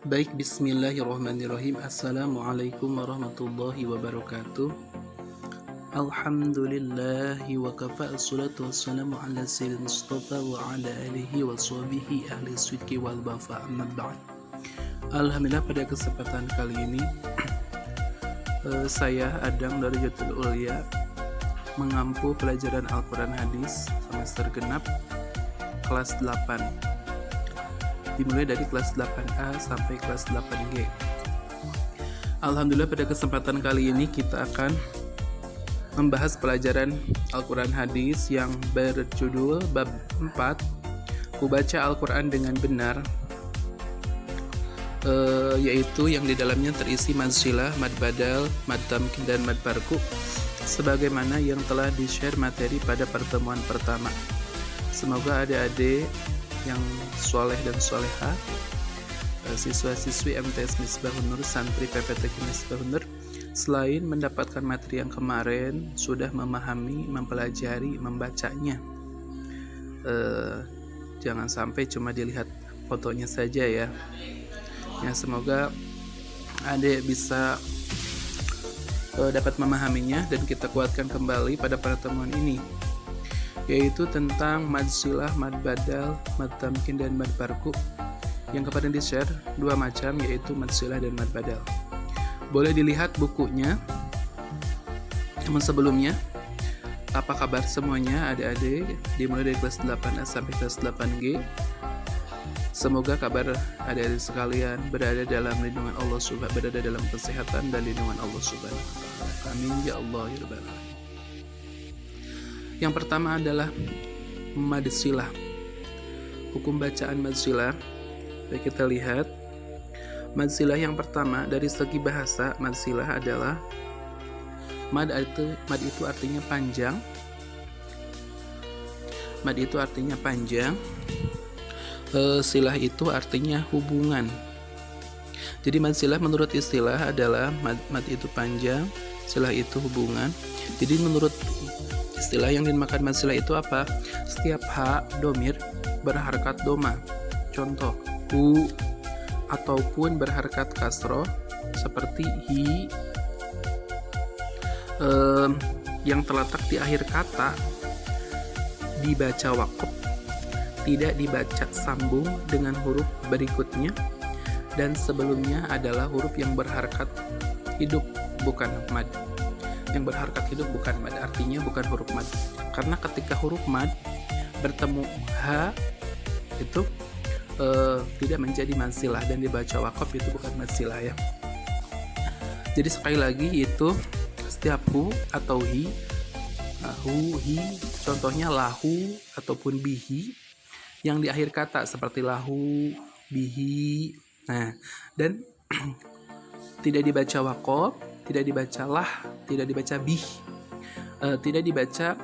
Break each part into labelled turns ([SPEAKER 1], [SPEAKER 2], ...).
[SPEAKER 1] Baik, bismillahirrahmanirrahim. Assalamualaikum warahmatullahi wabarakatuh. Alhamdulillahi wa kafa, assalatu wassalamu ala sayyidil mustafa wa ala alihi wa sahbihi ahli sidqi wal wafa, amma ba'd. Alhamdulillah, pada kesempatan kali ini saya Adang dari Jatul Ulia mengampu pelajaran Al-Quran Hadis semester genap kelas 8, dimulai dari kelas 8A sampai kelas 8G. Alhamdulillah, pada kesempatan kali ini kita akan membahas pelajaran Al-Quran Hadis yang berjudul Bab 4, Kubaca Al-Quran dengan benar, yaitu yang di dalamnya terisi mad silah, mad badal, mad tamkin, dan mad barku, sebagaimana yang telah di-share materi pada pertemuan pertama. Semoga adik-adik yang soleh dan soleha, siswa-siswi MTS Misbahun Nur, santri PPTQ Misbahun Nur, selain mendapatkan materi yang kemarin, sudah memahami, mempelajari, membacanya. Jangan sampai cuma dilihat fotonya saja ya. Semoga adik bisa dapat memahaminya dan kita kuatkan kembali pada pertemuan ini, yaitu tentang mad silah, mad badal, mad tamkin, dan mad barku yang kemarin di-share dua macam, yaitu mad silah dan mad badal. Boleh dilihat bukunya. Namun sebelumnya, apa kabar semuanya adik-adik dimulai dari kelas 8A sampai kelas 8G? Semoga kabar adik-adik sekalian berada dalam lindungan Allah Subhanahu, berada dalam kesehatan dan lindungan Allah Subhanahu wa taala. Amin ya Allah ya rabbal alamin. Yang pertama adalah mad silah. Hukum bacaan mad silah. Baik, kita lihat. Mad silah yang pertama dari segi bahasa, mad silah adalah mad itu artinya panjang. Mad itu artinya panjang. Silah itu artinya hubungan. Jadi mad silah menurut istilah adalah mad itu panjang, silah itu hubungan. Jadi menurut istilah yang dimakan mad silah itu apa? Setiap ha domir berharkat doma. Contoh, hu, ataupun berharkat kasroh seperti hi, yang terletak di akhir kata dibaca waqf, tidak dibaca sambung dengan huruf berikutnya, dan sebelumnya adalah huruf yang berharkat hidup, bukan mad. Yang berharkat hidup bukan mad, artinya bukan huruf mad. Karena ketika huruf mad bertemu ha itu tidak menjadi mad silah, dan dibaca waqaf itu bukan mad silah ya. Jadi sekali lagi, itu setiap hu atau hi, hu, hi, contohnya lahu ataupun bihi, yang di akhir kata seperti lahu, bihi. Nah, dan tidak dibaca waqaf, tidak dibaca lah, tidak dibaca bih, tidak dibaca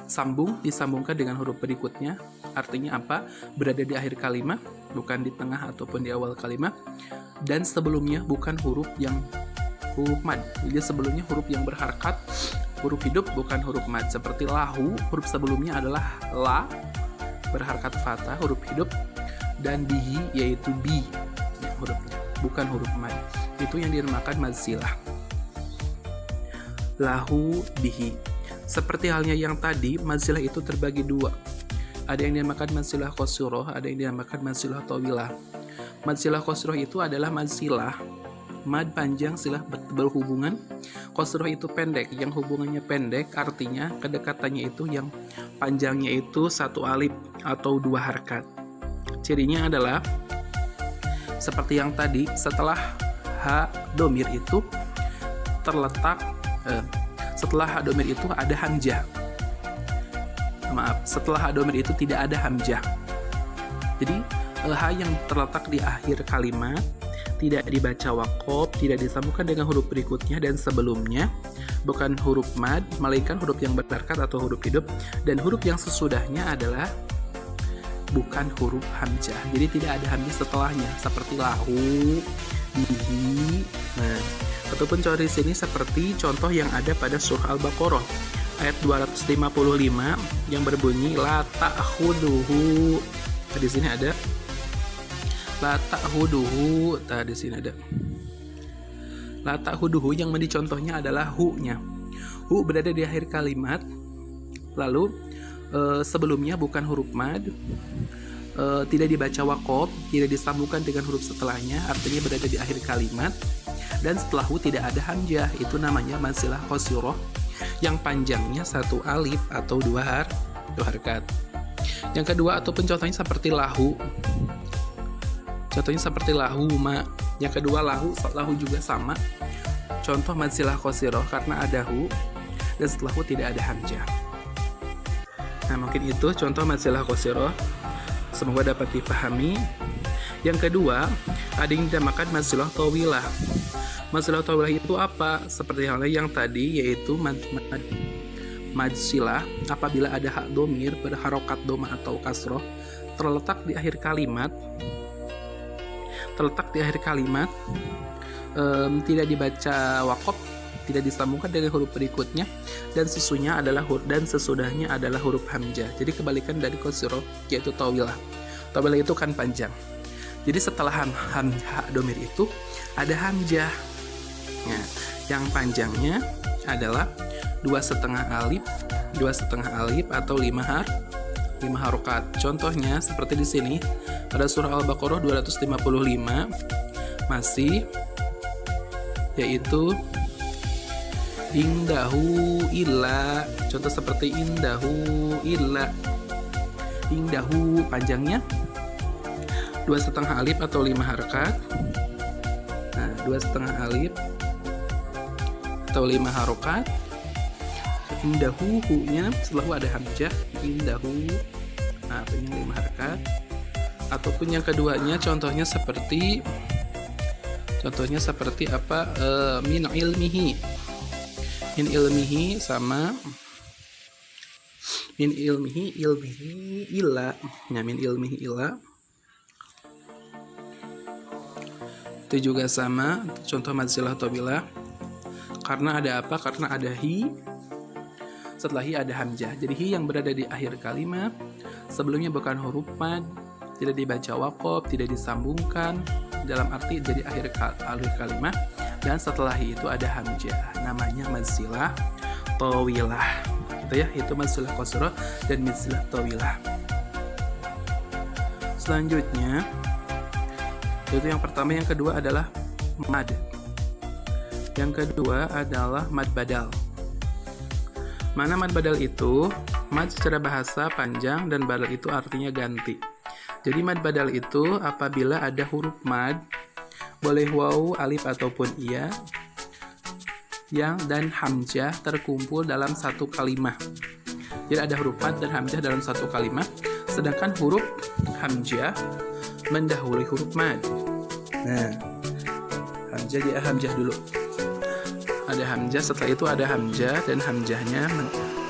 [SPEAKER 1] sambung, disambungkan dengan huruf berikutnya. Artinya apa? Berada di akhir kalimat, bukan di tengah ataupun di awal kalimat, dan sebelumnya bukan huruf mad. Jadi sebelumnya huruf yang berharkat, huruf hidup, bukan huruf mad. Seperti lahu, huruf sebelumnya adalah la, berharkat fathah, huruf hidup, dan bihi, yaitu bi, ya, hurufnya, bukan huruf mad. Itu yang dinamakan mad silah. Lahu, bihi. Seperti halnya yang tadi, mad silah itu terbagi dua. Ada yang dinamakan mad silah qasirah, ada yang dinamakan mad silah tawilah. Mad silah qasirah itu adalah mad silah, mad panjang, silah berhubungan. Qasirah itu pendek, yang hubungannya pendek, artinya kedekatannya itu yang panjangnya itu satu alif atau dua harkat. Cirinya adalah seperti yang tadi, setelah ha domir itu terletak, setelah ha domir itu ada hamzah. Maaf, setelah ha domir itu tidak ada hamzah. Jadi ha yang terletak di akhir kalimat tidak dibaca waqaf, tidak disambungkan dengan huruf berikutnya dan sebelumnya, bukan huruf mad, melainkan huruf yang berharkat atau huruf hidup, dan huruf yang sesudahnya adalah bukan huruf hamzah. Jadi tidak ada hamzah setelahnya, seperti lahu, bihi. Nah, ataupun contoh di sini seperti contoh yang ada pada surah Al-Baqarah ayat 255 yang berbunyi la ta'khuduhu. Di sini ada La ta'huduhu. Nah, di sini ada la ta'huduhu yang menjadi contohnya adalah hu-nya. Hu berada di akhir kalimat. Lalu sebelumnya bukan huruf mad, tidak dibaca waqaf, tidak disambungkan dengan huruf setelahnya, artinya berada di akhir kalimat. Dan setelah hu tidak ada hamzah, itu namanya mad silah qasirah yang panjangnya satu alif atau dua harakat. Yang kedua ataupun contohnya seperti lahu. Contohnya seperti lahu ma. Yang kedua lahu juga sama. Contoh mad silah qasirah karena ada hu dan setelah hu tidak ada hamzah. Nah, mungkin itu contoh mad silah qasirah. Semoga dapat dipahami. Yang kedua, ada yang dinamakan mad silah tawilah. Mad silah tawilah itu apa? Seperti halnya yang tadi, yaitu mad silah apabila ada hak domir berharokat doma atau kasroh terletak di akhir kalimat. Tidak dibaca waqaf, tidak disambungkan dengan huruf berikutnya, dan sesudahnya adalah huruf hamzah. Jadi kebalikan dari qasirah, yaitu tawilah. Tawilah itu kan panjang. Jadi setelah hak domir itu ada hamzah. Nah, yang panjangnya adalah 2,5 alif atau 5 harokat. Contohnya seperti di sini pada surah Al-Baqarah 255 masih, yaitu indahu illa. Contoh seperti indahu illa. Indahu panjangnya 2,5 alif atau 5 harokat. Nah, 2,5 alif atau 5 harokat. Indahu hu-nya setelah ada hamzah, indahu. Nah, punya 5 harokat. Ataupun yang keduanya contohnya seperti apa? Min ilmihi. Min ilmihi sama min ilmihi illa. Nah, min ilmihi illa itu juga sama, contoh mad silah tawilah. Karena ada apa? Karena ada hi, setelah hi ada hamzah. Jadi hi yang berada di akhir kalimat, sebelumnya bukan huruf mad, tidak dibaca waqaf, tidak disambungkan, dalam arti jadi akhir kalimat, dan setelah hi itu ada hamzah. Namanya mad silah tawilah. Itu ya, itu mad silah qasirah dan mad silah tawilah. Selanjutnya, itu yang pertama. Yang kedua adalah mad. Yang kedua adalah mad badal. Mana mad badal itu? Mad secara bahasa panjang dan badal itu artinya ganti. Jadi mad badal itu apabila ada huruf mad, boleh waw, alif ataupun iya, dan hamzah terkumpul dalam satu kalimat. Jadi ada huruf mad dan hamzah dalam satu kalimat, sedangkan huruf hamzah mendahului huruf mad. Nah, hamzah dulu. Ada hamzah, setelah itu ada hamzah dan hamzahnya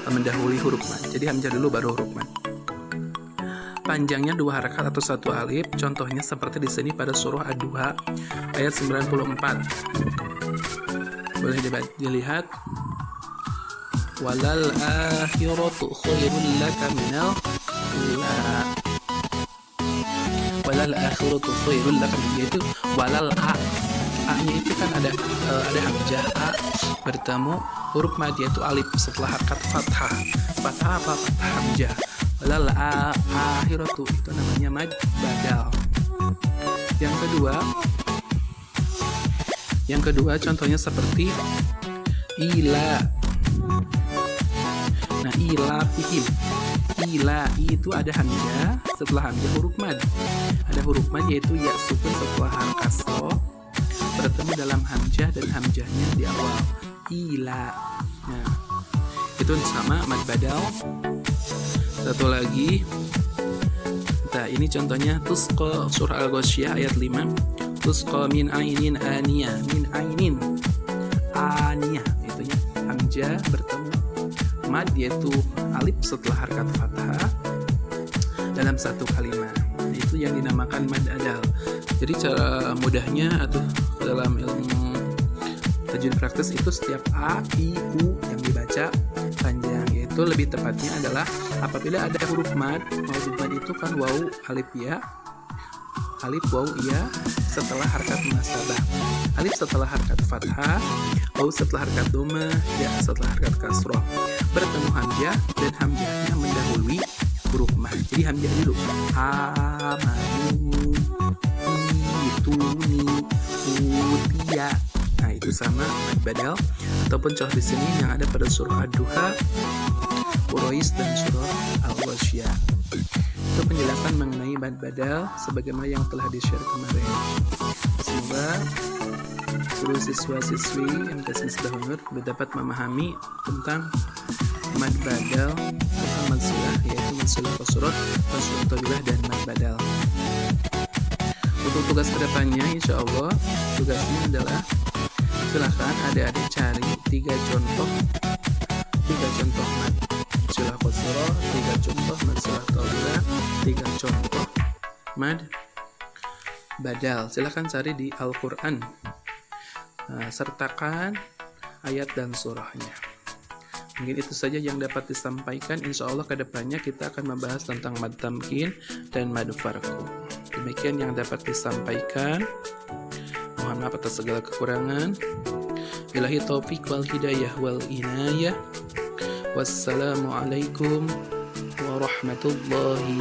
[SPEAKER 1] mendahului huruf mad. Jadi hamzah dulu baru huruf mad. Panjangnya 2 harakat atau 1 alif. Contohnya seperti di sini pada surah Ad-Duha ayat 94. Boleh dilihat. Walal akhiratu khairul laka minal ula. Walal akhiratu khairul laka, yaitu walal a-nya itu kan ada hamzah a bertemu huruf mad, yaitu alif setelah harakat fathah. Fathah apa? Fathah hamzah. Walal akhiratu itu namanya mad badal. Yang kedua contohnya seperti ila. Nah, ila fihim. Ila itu ada hamzah, setelah hamzah huruf mad. Ada huruf mad yaitu ya sukun setelah harakat kasroh bertemu dalam hamzah dan hamzahnya di awal. Ila. Nah, itu sama mad badal. Satu lagi. Nah, ini contohnya tusqa surah Al-Ghasyiyah ayat 5. Tusqa min ainin aniyah. Min ainin aniyah, itu ya hamzah bertemu mad yaitu alif setelah harakat fathah dalam satu kalimat. Nah, itu yang dinamakan mad badal. Jadi cara mudahnya atau dalam ilmu tajwid praktis itu setiap a, i, u yang dibaca panjang, yaitu lebih tepatnya adalah apabila ada huruf mad. Huruf mad itu kan waw, alif, ya. alif waw ya setelah harkat munasabah, alif setelah harkat fathah, waw setelah harkat dhammah, ya setelah harkat kasroh. Bertemu hamzah dan hamzahnya mendahului huruf mad. Jadi hamzah dulu. Amanu, ituni, utia. Nah, itu sama mad badal ataupun contoh di sini yang ada pada surah Ad-Duha, Quraisy dan surah Al-Ghasyiyah. Itu penjelasan mengenai mad badal sebagaimana yang telah di-share kemarin. Semoga seluruh siswa-siswi MTS Misbah Nur dapat memahami tentang mad badal, tentang mad silah, yaitu mad silah qasrah, mad silah tawilah, dan mad badal. Untuk tugas kedepannya, insya Allah tugasnya adalah silahkan adik-adik cari 3 contoh mad silah qasrah, 3 contoh mad silah tawilah, 3 contoh mad badal. Silahkan cari di Al-Quran. Sertakan ayat dan surahnya. Mungkin itu saja yang dapat disampaikan. Insya Allah kedepannya kita akan membahas tentang mad tamkin dan mad farqu. Demikian yang dapat disampaikan. Mohon maaf atas segala kekurangan. Billahi taufiq wal hidayah wal inayah. Wassalamualaikum warahmatullahi